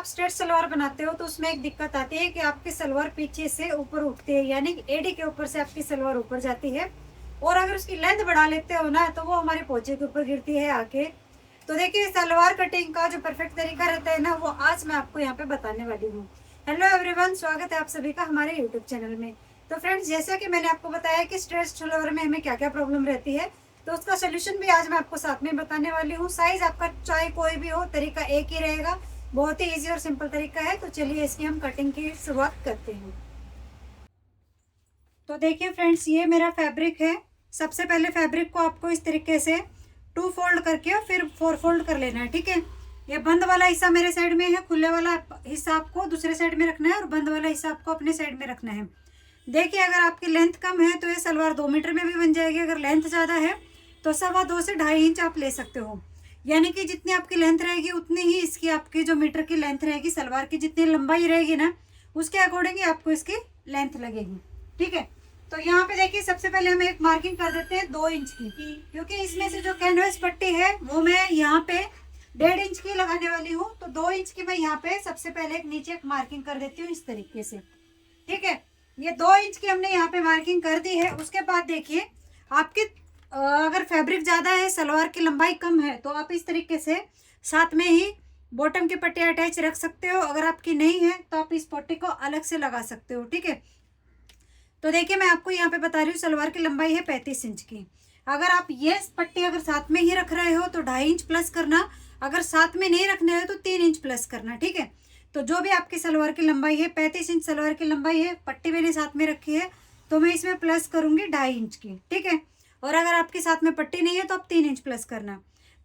आप स्ट्रेट सलवार बनाते हो तो उसमें एक दिक्कत आती है कि आपकी सलवार पीछे से ऊपर उठती है, यानी कि एडी के ऊपर से आपकी सलवार ऊपर जाती है। और अगर उसकी लेंथ बढ़ा लेते हो ना तो वो हमारे पोंचे के ऊपर गिरती है आके। तो देखिए, सलवार कटिंग का जो परफेक्ट तरीका रहता है ना, वो आज मैं आपको यहाँ पे बताने वाली हूँ। हेलो एवरीवन, स्वागत है आप सभी का हमारे यूट्यूब चैनल में। तो फ्रेंड्स, जैसा कि मैंने आपको बताया कि स्ट्रेट सलवार में हमें क्या क्या प्रॉब्लम रहती है, तो उसका सोल्यूशन भी आज मैं आपको साथ में बताने वाली हूँ। साइज आपका चाहे कोई भी हो, तरीका एक ही रहेगा। बहुत ही इजी और सिंपल तरीका है। तो चलिए इसकी हम कटिंग की शुरुआत करते हैं। तो देखिए फ्रेंड्स, ये मेरा फैब्रिक है। सबसे पहले फैब्रिक को आपको इस तरीके से 2 फोल्ड करके और फिर 4 फोल्ड कर लेना है, ठीक है। ये बंद वाला हिस्सा मेरे साइड में है, खुले वाला हिस्सा आपको दूसरे साइड में रखना है और बंद वाला हिस्सा आपको अपने साइड में रखना है। देखिए, अगर आपकी लेंथ कम है तो ये सलवार 2 मीटर में भी बन जाएगी। अगर लेंथ ज़्यादा है तो 2.25 से 2.5 इंच आप ले सकते हो। यानी कि जितनी आपकी लेंथ रहेगी उतनी ही इसकी आपकी जो मीटर की लेंथ रहेगी, सलवार की जितनी लंबाई रहेगी ना, उसके अकॉर्डिंग ही आपको इसकी लेंथ लगेगी, ठीक है। तो यहाँ पे देखिए, सबसे पहले हम एक मार्किंग कर देते हैं 2 इंच की, क्योंकि इसमें से जो कैनवस पट्टी है वो मैं यहाँ पे 1.5 इंच की लगाने वाली हूँ। तो 2 इंच की मैं यहाँ पे सबसे पहले एक नीचे एक मार्किंग कर देती हूँ इस तरीके से, ठीक है। ये 2 इंच की हमने यहाँ पे मार्किंग कर दी है। उसके बाद देखिए, आपकी अगर फैब्रिक ज़्यादा है, सलवार की लंबाई कम है, तो आप इस तरीके से साथ में ही बॉटम की पट्टी अटैच रख सकते हो। अगर आपकी नहीं है तो आप इस पट्टी को अलग से लगा सकते हो, ठीक है। तो देखिए, मैं आपको यहाँ पे बता रही हूँ, सलवार की लंबाई है 35 इंच की। अगर आप ये पट्टी अगर साथ में ही रख रहे हो तो 2.5 इंच प्लस करना। अगर साथ में नहीं रखने हो तो 3 इंच प्लस करना, ठीक है। तो जो भी आपकी सलवार की लंबाई है, 35 इंच सलवार की लंबाई है, पट्टी मैंने साथ में रखी है तो मैं इसमें प्लस करूंगी 2.5 इंच की, ठीक है। और अगर आपके साथ में पट्टी नहीं है तो आप 3 इंच प्लस करना।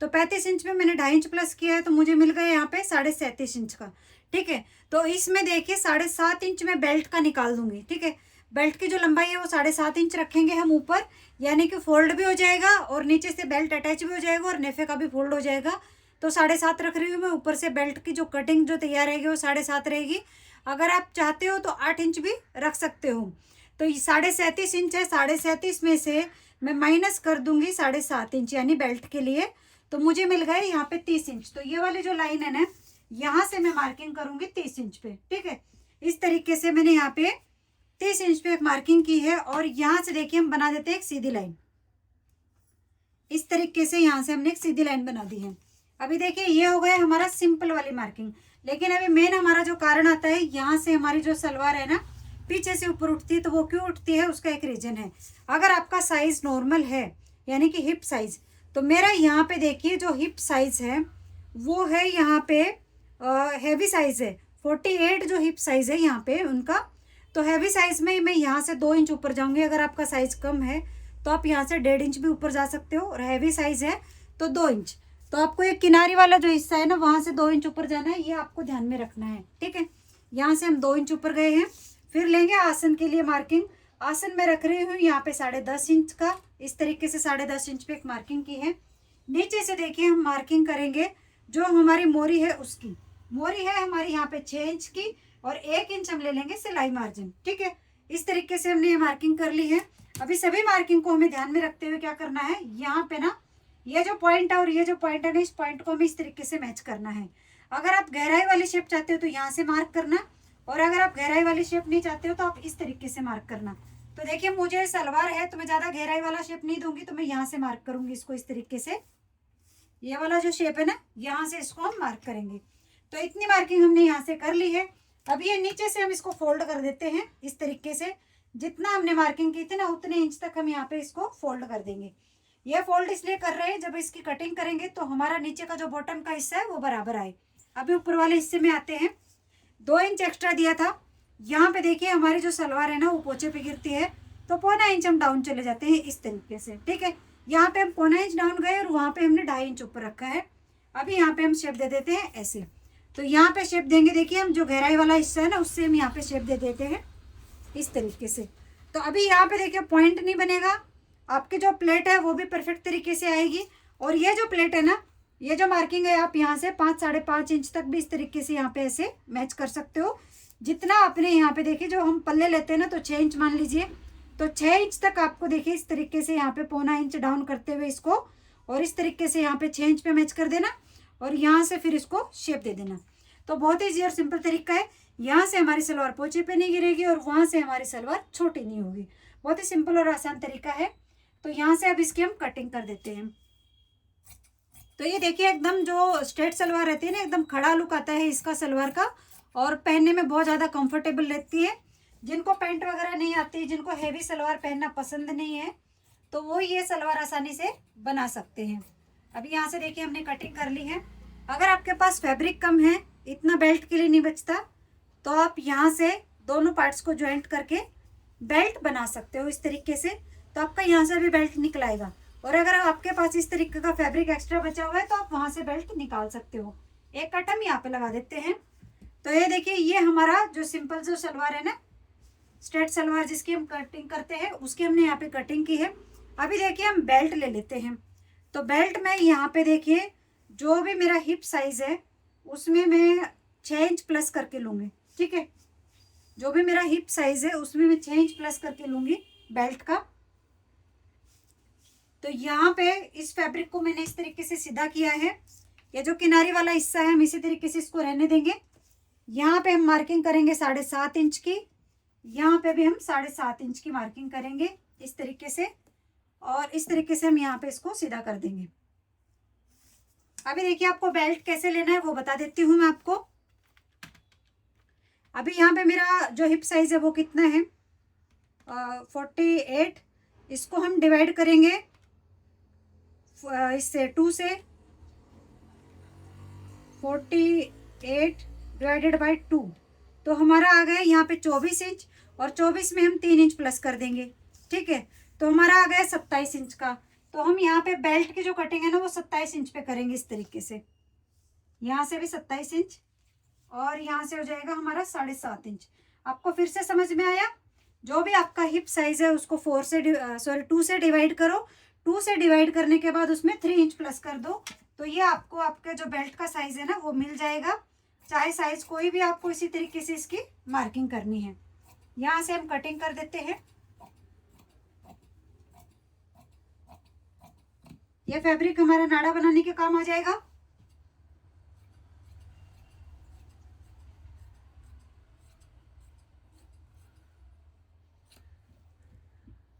तो 35 इंच में मैंने 2.5 इंच प्लस किया है तो मुझे मिल गया यहाँ पे 37.5 इंच का, ठीक है। तो इसमें देखिए 7.5 इंच में बेल्ट का निकाल दूंगी, ठीक है। बेल्ट की जो लंबाई है वो 7.5 इंच रखेंगे हम ऊपर, यानी कि फोल्ड भी हो जाएगा और नीचे से बेल्ट अटैच भी हो जाएगा और नेफे का भी फोल्ड हो जाएगा। तो 7.5 रख रही हूँ मैं। ऊपर से बेल्ट की जो कटिंग जो तैयार रहेगी वो 7.5 रहेगी। अगर आप चाहते हो तो 8 इंच भी रख सकते हो। तो ये 37.5 इंच है, 37.5 में से मैं माइनस कर दूंगी 7.5 इंच यानी बेल्ट के लिए। तो मुझे मिल गए यहाँ पे 30 इंच। तो ये वाली जो लाइन है ना, यहाँ से मैं मार्किंग करूंगी 30 इंच पे, ठीक है। इस तरीके से मैंने यहाँ पे 30 इंच पे एक मार्किंग की है। और यहाँ से देखिए, हम बना देते हैं एक सीधी लाइन। इस तरीके से यहाँ से हमने एक सीधी लाइन बना दी है। अभी देखिए, ये हो गया हमारा सिंपल वाली मार्किंग। लेकिन अभी मेन हमारा जो कारण आता है, यहाँ से हमारी जो सलवार है ना पीछे से ऊपर उठती है। तो वो क्यों उठती है, उसका एक रीजन है। अगर आपका साइज नॉर्मल है, यानी कि हिप साइज, तो मेरा यहाँ पे देखिए जो हिप साइज है वो है यहाँ पे हैवी साइज है, 48 जो हिप साइज है यहाँ पे उनका। तो हैवी साइज में मैं यहाँ से 2 इंच ऊपर जाऊंगी। अगर आपका साइज कम है तो आप यहाँ से 1.5 इंच भी ऊपर जा सकते हो। और हैवी साइज है तो 2 इंच। तो आपको ये किनारी वाला जो हिस्सा है ना, वहाँ से 2 इंच ऊपर जाना है, ये आपको ध्यान में रखना है, ठीक है। यहाँ से हम 2 इंच ऊपर गए हैं। फिर लेंगे आसन के लिए मार्किंग। आसन में रख रही हूँ यहाँ पे 10.5 इंच का। इस तरीके से 10.5 इंच पे एक मार्किंग की है। नीचे से देखिए, हम मार्किंग करेंगे जो हमारी मोरी है उसकी। मोरी है हमारी यहाँ पे 6 इंच की और 1 इंच हम ले लेंगे सिलाई मार्जिन, ठीक है। इस तरीके से हमने ये मार्किंग कर ली है। अभी सभी मार्किंग को हमें ध्यान में रखते हुए क्या करना है, यहाँ पे ना ये जो पॉइंट है और ये जो पॉइंट है ना, इस पॉइंट को हमें इस तरीके से मैच करना है। अगर आप गहराई वाली शेप चाहते हो तो यहाँ से मार्क करना, और अगर आप गहराई वाली शेप नहीं चाहते हो तो आप इस तरीके से मार्क करना। तो देखिए, मुझे सलवार है तो मैं ज्यादा गहराई वाला शेप नहीं दूंगी, तो मैं यहाँ से मार्क करूंगी इसको इस तरीके से। ये वाला जो शेप है ना, यहाँ से इसको हम मार्क करेंगे। तो इतनी मार्किंग हमने यहाँ से कर ली है। अब ये नीचे से हम इसको फोल्ड कर देते हैं इस तरीके से। जितना हमने मार्किंग की थी ना, उतने इंच तक हम यहाँ पे इसको फोल्ड कर देंगे। ये फोल्ड इसलिए कर रहे हैं, जब इसकी कटिंग करेंगे तो हमारा नीचे का जो बॉटम का हिस्सा है वो बराबर आए। अभी ऊपर वाले हिस्से में आते हैं। 2 इंच एक्स्ट्रा दिया था। यहाँ पे देखिए, हमारी जो सलवार है ना वो पोंचे पे गिरती है, तो 0.25 इंच हम डाउन चले जाते हैं इस तरीके से, ठीक है। यहाँ पे हम 0.25 इंच डाउन गए और वहाँ पे हमने 2.5 इंच ऊपर रखा है। अभी यहाँ पे हम शेप दे देते हैं ऐसे। तो यहाँ पे शेप देंगे, देखिए हम जो गहराई वाला हिस्सा है ना उससे हम यहाँ पे शेप दे देते हैं इस तरीके से। तो अभी यहाँ पे देखिए पॉइंट नहीं बनेगा, आपकी जो प्लेट है वो भी परफेक्ट तरीके से आएगी। और ये जो प्लेट है ना, ये जो मार्किंग है, आप यहाँ से 5-5.5 इंच तक भी इस तरीके से यहाँ पे ऐसे मैच कर सकते हो। जितना अपने यहाँ पे देखिए, जो हम पल्ले लेते हैं ना, तो 6 इंच मान लीजिए, तो 6 इंच तक आपको देखिए इस तरीके से यहाँ पे 0.25 इंच डाउन करते हुए इसको, और इस तरीके से यहाँ पे 6 इंच पे मैच कर देना और यहाँ से फिर इसको शेप दे देना। तो बहुत ही ईजी और सिंपल तरीका है। यहाँ से हमारी सलवार पोंचे पे नहीं गिरेगी और वहाँ से हमारी सलवार छोटी नहीं होगी। बहुत ही सिंपल और आसान तरीका है। तो यहाँ से अब इसकी हम कटिंग कर देते हैं। तो ये देखिए एकदम जो स्ट्रेट सलवार रहती है ना, एकदम खड़ा लुक आता है इसका सलवार का, और पहनने में बहुत ज़्यादा कंफर्टेबल रहती है। जिनको पैंट वगैरह नहीं आती, जिनको हैवी सलवार पहनना पसंद नहीं है, तो वो ये सलवार आसानी से बना सकते हैं। अभी यहाँ से देखिए हमने कटिंग कर ली है। अगर आपके पास फैब्रिक कम है, इतना बेल्ट के लिए नहीं बचता, तो आप यहाँ से दोनों पार्ट्स को ज्वाइंट करके बेल्ट बना सकते हो इस तरीके से। तो आपका यहाँ से भी बेल्ट निकल आएगा। और अगर आपके पास इस तरीके का फैब्रिक एक्स्ट्रा बचा हुआ है तो आप वहाँ से बेल्ट निकाल सकते हो। एक कट हम यहाँ पे लगा देते हैं। तो ये देखिए, ये हमारा जो सिंपल जो सलवार है ना, स्ट्रेट सलवार जिसकी हम कटिंग करते हैं, उसकी हमने यहाँ पे कटिंग की है। अभी देखिए हम बेल्ट ले लेते हैं। तो बेल्ट में यहाँ पे देखिए, जो भी मेरा हिप साइज है उसमें मैं 6 इंच प्लस करके लूँगी। ठीक है, जो भी मेरा हिप साइज है उसमें मैं 6 इंच प्लस करके लूँगी बेल्ट का। तो यहाँ पे इस फैब्रिक को मैंने इस तरीके से सीधा किया है। ये जो किनारी वाला हिस्सा है हम इसी तरीके से इसको रहने देंगे। यहाँ पे हम मार्किंग करेंगे 7.5 इंच की, यहाँ पे भी हम 7.5 इंच की मार्किंग करेंगे इस तरीके से, और इस तरीके से हम यहाँ पे इसको सीधा कर देंगे। अभी देखिए आपको बेल्ट कैसे लेना है वो बता देती हूँ मैं आपको। अभी यहाँ पे मेरा जो हिप साइज है वो कितना है, 48। इसको हम डिवाइड करेंगे इससे 2 से। 48 डिवाइडेड बाई 2, तो हमारा आ गया यहाँ पे 24 इंच, और 24 में हम 3 इंच प्लस कर देंगे। ठीक है, तो हमारा आ गया 27 इंच का। तो हम यहाँ पे बेल्ट की जो कटिंग है ना वो 27 इंच पे करेंगे इस तरीके से। यहाँ से भी 27 इंच और यहाँ से हो जाएगा हमारा 7.5 इंच। आपको फिर से समझ में आया? जो भी आपका हिप साइज है उसको 2 से डिवाइड करो। 2 से डिवाइड करने के बाद उसमें 3 इंच प्लस कर दो, तो ये आपको आपके जो बेल्ट का साइज है ना वो मिल जाएगा। चाहे साइज कोई भी, आपको इसी तरीके से इसकी मार्किंग करनी है। यहाँ से हम कटिंग कर देते हैं। ये फैब्रिक हमारा नाड़ा बनाने के काम आ जाएगा।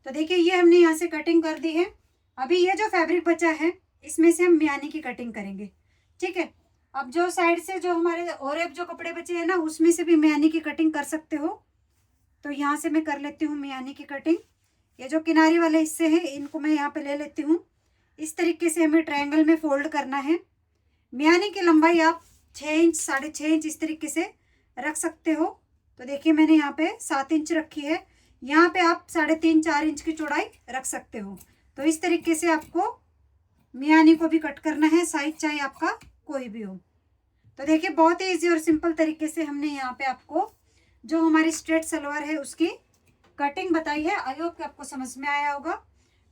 तो देखिए ये हमने यहाँ से कटिंग कर दी है। अभी ये जो फैब्रिक बचा है इसमें से हम मियानी की कटिंग करेंगे। ठीक है, अब जो साइड से जो हमारे और एक जो कपड़े बचे हैं ना उसमें से भी मियानी की कटिंग कर सकते हो। तो यहाँ से मैं कर लेती हूँ मियानी की कटिंग। ये जो किनारी वाले हिस्से हैं इनको मैं यहाँ पे ले लेती हूँ। इस तरीके से हमें ट्रायंगल में फोल्ड करना है। मियानी की लंबाई आप 6 इंच 6.5 इंच इस तरीके से रख सकते हो। तो देखिए मैंने यहाँ पे 7 इंच रखी है, यहाँ पे आप 3.5-4 इंच की चौड़ाई रख सकते हो। तो इस तरीके से आपको मियानी को भी कट करना है, साइज चाहे आपका कोई भी हो। तो देखिए बहुत ही ईजी और सिंपल तरीके से हमने यहाँ पे आपको जो हमारी स्ट्रेट सलवार है उसकी कटिंग बताई है। आई होप कि आपको समझ में आया होगा।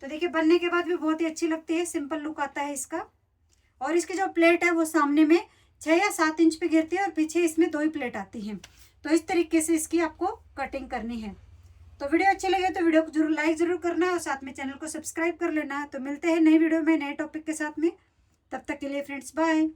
तो देखिए बनने के बाद भी बहुत ही अच्छी लगती है, सिंपल लुक आता है इसका। और इसकी जो प्लेट है वो सामने में 6 या 7 इंच पे गिरती है और पीछे इसमें 2 ही प्लेट आती हैं। तो इस तरीके से इसकी आपको कटिंग करनी है। तो वीडियो अच्छी लगे तो वीडियो को जरूर लाइक जरूर करना और साथ में चैनल को सब्सक्राइब कर लेना। तो मिलते हैं नई वीडियो में नए टॉपिक के साथ में। तब तक के लिए फ्रेंड्स बाय।